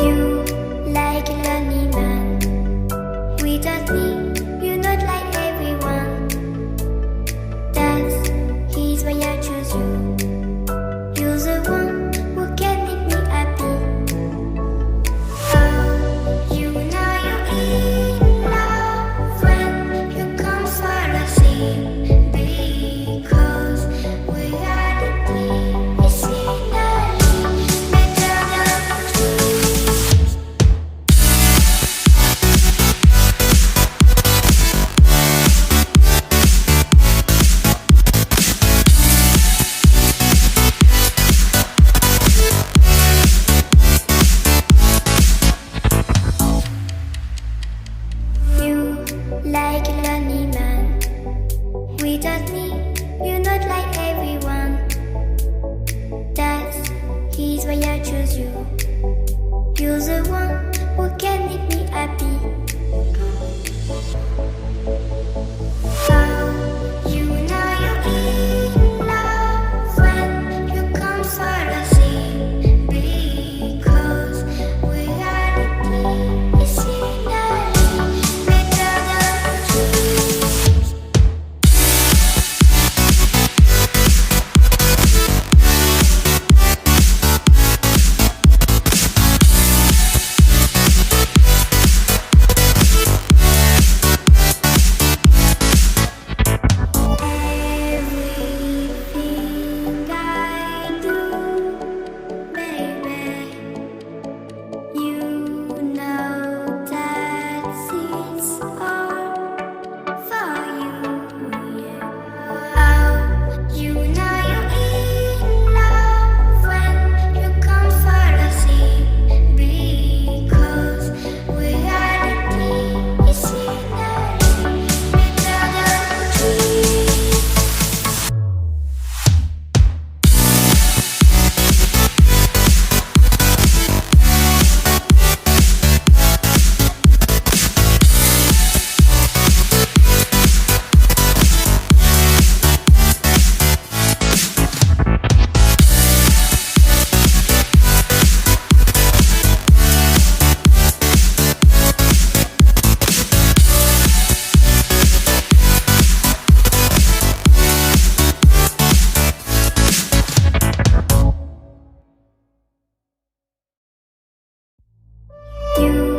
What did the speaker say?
You like a lonely man. Without me, you're not like everyone. That's he's why I choose you. You're the one who can make me happy. Oh, you know you're in love when you come for the sea. Because reality is finally better than dreams. You like a lonely man. Without me, you're not like everyone. That's he's why I choose you. You're the one who can make me happy. Oh, you know you're in love when you come for the sea. Because reality is finally better than dreams. Everything I do, baby, you know that it's all for you, yeah. Oh, you know you're in love when you come for the sea. Because reality is finally better than dreams. You